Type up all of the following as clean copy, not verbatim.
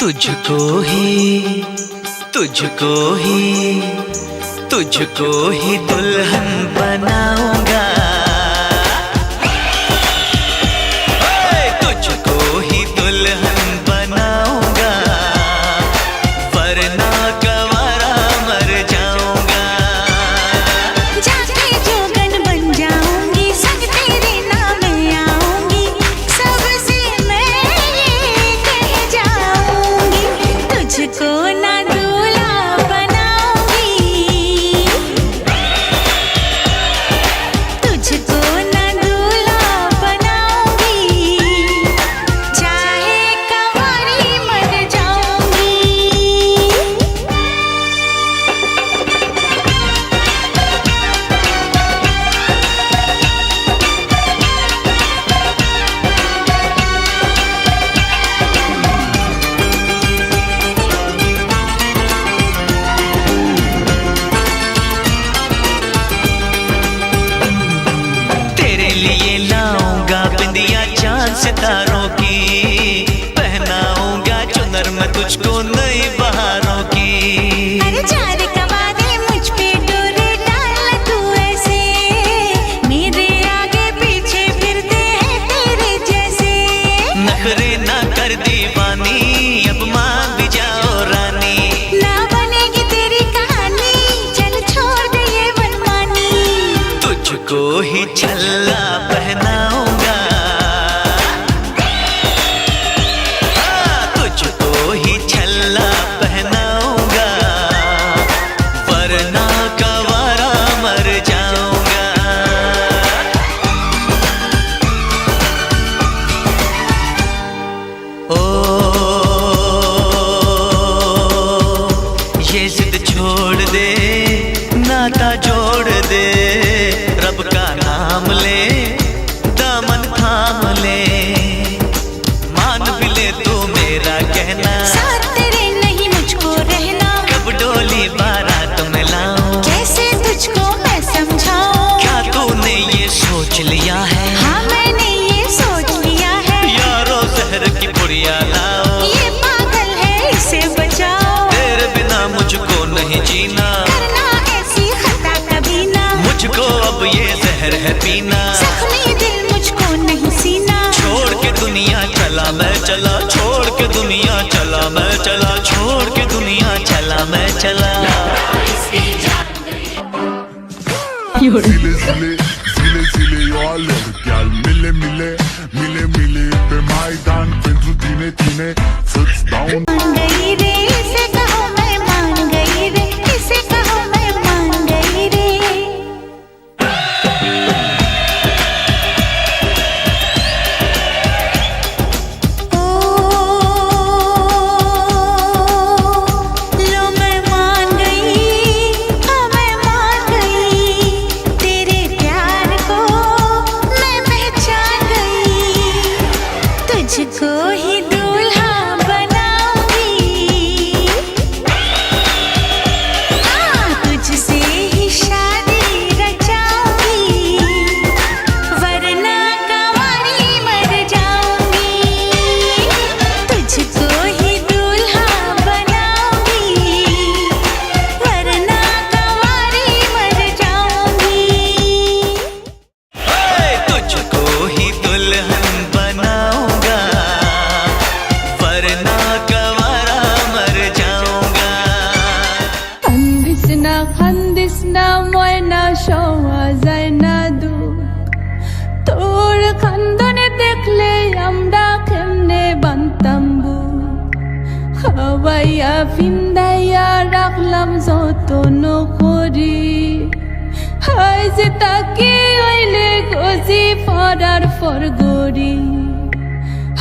तुझको ही तुझको ही तुझको ही दुल्हन बनाऊंगा, तुझको ही दुल्हन बनाऊंगा, वरना गवारा मर जाऊंगा। जाके जोगन बन जाऊंगी, संग तेरे नाम आऊंगी, सबसे मैं ये कह जाऊंगी, तुझको ना दूल्हा बनाऊंगी, तुझको ना दूल्हा बनाऊंगी, चाहे कंवारी मर जाऊंगी। तेरे लिए लाऊंगा बिंदिया चांद सितारों की, पहनाऊंगा चुनर मैं तुझको नई बहारों की। अरे चार कवारे मुझ पे डोरे डाल तू ऐसे, मेरे आगे पीछे फिरते हैं तेरे जैसे। नखरे ना कर दीवानी, अब मान भी जाओ रानी, ना बनेगी तेरी कहानी, चल छोड़ दे ये मनमानी, तुझको ही छल्ला पहनाऊंगा, तुझको ही छल्ला पहनाऊंगा, वरना गवारा मर जाऊंगा। ओ ये जिद छोड़ दे, नाता जोड़ दे, रब का नाम ले, दामन थाम ले, मान भी ले तू मेरा कहना, साथ तेरे नहीं मुझको रहना, कब डोली बारात में लाऊं, कैसे तुझको मैं समझाऊं। क्या तूने ये सोच लिया है, हाँ मैंने ये सोच लिया है, यारो जहर की पुड़िया लाओ, ये पागल है इसे बचाओ, तेरे बिना मुझको नहीं जीना, करना ऐसी खता कभी ना, मुझको अब ये जहर है पीना, जख्मी दिल मुझको नहीं सीना, छोड़ के दुनिया चला मैं चला, छोड़ के दुनिया चला मैं चला, छोड़ के दुनिया चला मैं चला। Zile zile, zile zile eu alerg chiar mile mile, mile mile pe Maidan pentru tine, tine să-ți dau un मान गई रे इसे कहो मैं मान गई रे, इसे कहो मैं मान गई रे। ओ लो मैं मान गई, हाँ मैं मान गई, तेरे प्यार को मैं पहचान गई, तुझको ही दूल्हा बनाऊंगी, हाँ तुझसे ही शादी रचाऊंगी, वरना कंवारी मर जाऊंगी, तुझको ही दूल्हा बनाऊंगी, वरना कंवारी मर जाऊंगी। तुझको ही दुल्हन बनाऊंगा, वरना गवारा मर जाऊंगा। খান্দিস না ময়না সওয়া যায় না দুঃখ, তোর খান্দনে দেখলে আমরা কেমনে বানতাম বুক, খাওয়াইয়া ফিন্দাইয়া রাখলাম যতন করি, হাই যে তাকে হইলে গজি ফরার ফরগরি,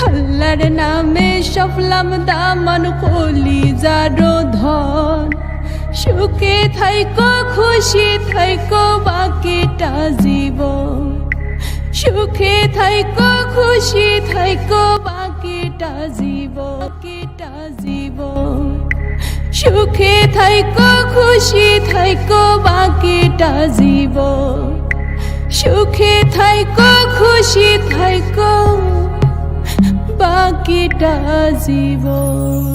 আল্লাহর নামে সফলাম দামান কলি যারো ধন, সুখে থাইকো খুশি থাইকো বাকিটা জীবন, সুখে থাইকো খুশি থাইকো বাকিটা জীবন, বাকিটা জীবন, সুখে থাইকো খুশি থাইকো বাকিটা জীবন, সুখে থাইকো খুশি থাইকো বাকিটা জীবন।